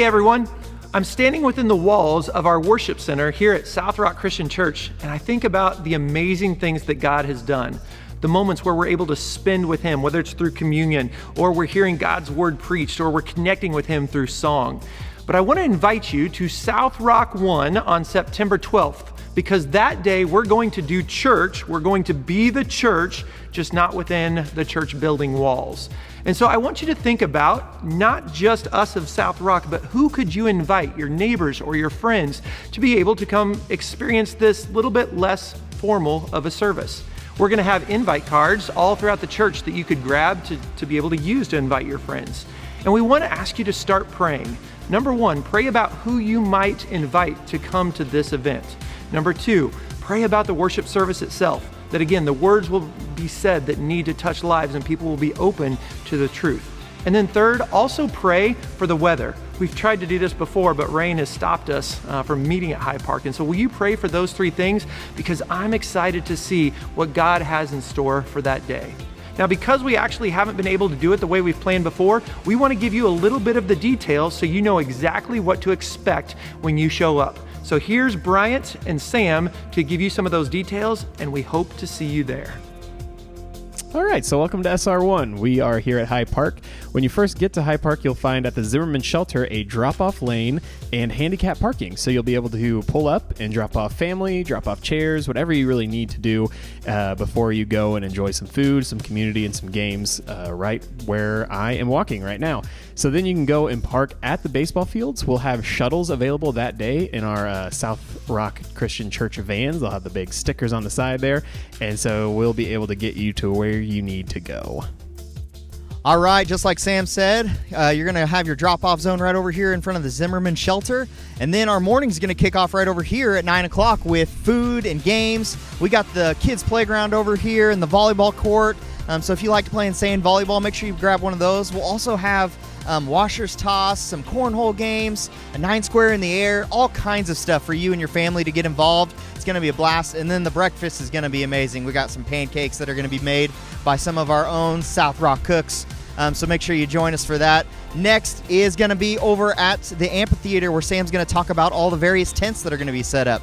Hey everyone, I'm standing within the walls of our worship center here at South Rock Christian Church, and I think about the amazing things that God has done. The moments where we're able to spend with Him, whether it's through communion, or we're hearing God's word preached, or we're connecting with Him through song. But I want to invite you to South Rock 1 on September 12th, because that day we're going to do church. We're going to be the church, just not within the church building walls. And so I want you to think about not just us of South Rock, but who could you invite, your neighbors or your friends, to be able to come experience this little bit less formal of a service. We're going to have invite cards all throughout the church that you could grab to be able to use to invite your friends. And we want to ask you to start praying. Number one, pray about who you might invite to come to this event. Number two, pray about the worship service itself. That again, the words will be said that need to touch lives and people will be open to the truth. And then third, also pray for the weather. We've tried to do this before, but rain has stopped us from meeting at High Park. And so will you pray for those three things? Because I'm excited to see what God has in store for that day. Now, because we actually haven't been able to do it the way we've planned before, we want to give you a little bit of the details so you know exactly what to expect when you show up. So here's Bryant and Sam to give you some of those details, and we hope to see you there. All right, so welcome to SR1. We are here at High Park. When you first get to High Park, you'll find at the Zimmerman Shelter a drop-off lane and handicap parking. So you'll be able to pull up and drop off family, drop off chairs, whatever you really need to do before you go and enjoy some food, some community, and some games right where I am walking right now. So then you can go and park at the baseball fields. We'll have shuttles available that day in our South Rock Christian Church vans. They'll have the big stickers on the side there. And so we'll be able to get you to where you need to go. All right, just like Sam said, you're going to have your drop-off zone right over here in front of the Zimmerman Shelter. And then our morning's going to kick off right over here at 9 o'clock with food and games. We got the kids' playground over here and the volleyball court. So if you like to play in sand volleyball, make sure you grab one of those. We'll also have washers toss, some cornhole games, a 9 square in the air, all kinds of stuff for you and your family to get involved. It's going to be a blast. And then the breakfast is going to be amazing. We got some pancakes that are going to be made by some of our own South Rock cooks. So make sure you join us for that. Next is going to be over at the amphitheater where Sam's going to talk about all the various tents that are going to be set up.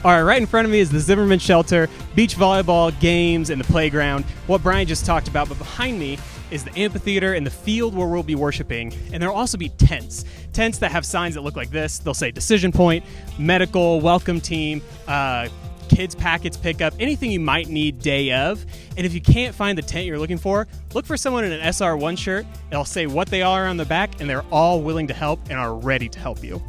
All right, right in front of me is the Zimmerman Shelter, beach volleyball, games, and the playground, what Brian just talked about. But behind me is the amphitheater and the field where we'll be worshiping. And there'll also be tents that have signs that look like this. They'll say Decision Point, Medical, Welcome Team, kids packets pickup, anything you might need day of. And if you can't find the tent you're looking for, look for someone in an SR1 shirt. It'll say what they are on the back, and they're all willing to help and are ready to help you.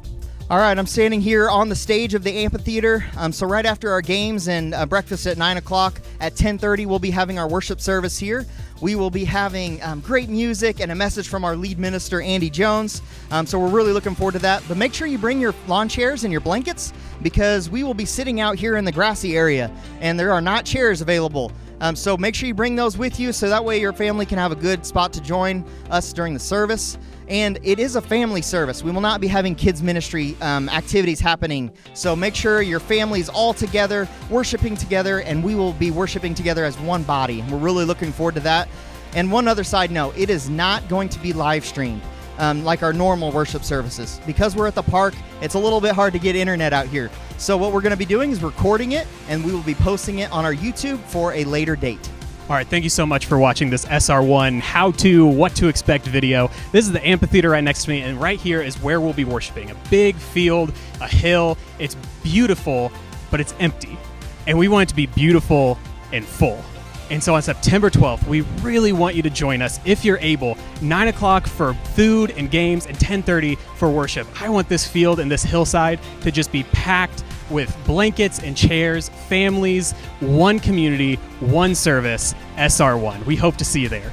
All right, I'm standing here on the stage of the amphitheater. So right after our games and breakfast at 9 o'clock, at 10:30, we'll be having our worship service here. We will be having great music and a message from our lead minister, Andy Jones. So we're really looking forward to that. But make sure you bring your lawn chairs and your blankets, because we will be sitting out here in the grassy area, and there are not chairs available. So make sure you bring those with you so that way your family can have a good spot to join us during the service. And it is a family service. We will not be having kids ministry activities happening. So make sure your family's all together, worshiping together, and we will be worshiping together as one body. We're really looking forward to that. And one other side note, it is not going to be live streamed like our normal worship services. Because we're at the park, it's a little bit hard to get internet out here. So what we're going to be doing is recording it, and we will be posting it on our YouTube for a later date. All right, thank you so much for watching this SR1 how-to, what to expect video. This is the amphitheater right next to me, and right here is where we'll be worshiping. A big field, a hill. It's beautiful, but it's empty. And we want it to be beautiful and full. And so on September 12th, we really want you to join us, if you're able, 9 o'clock for food and games and 10:30 for worship. I want this field and this hillside to just be packed with blankets and chairs, families, one community, one service, SR1. We hope to see you there.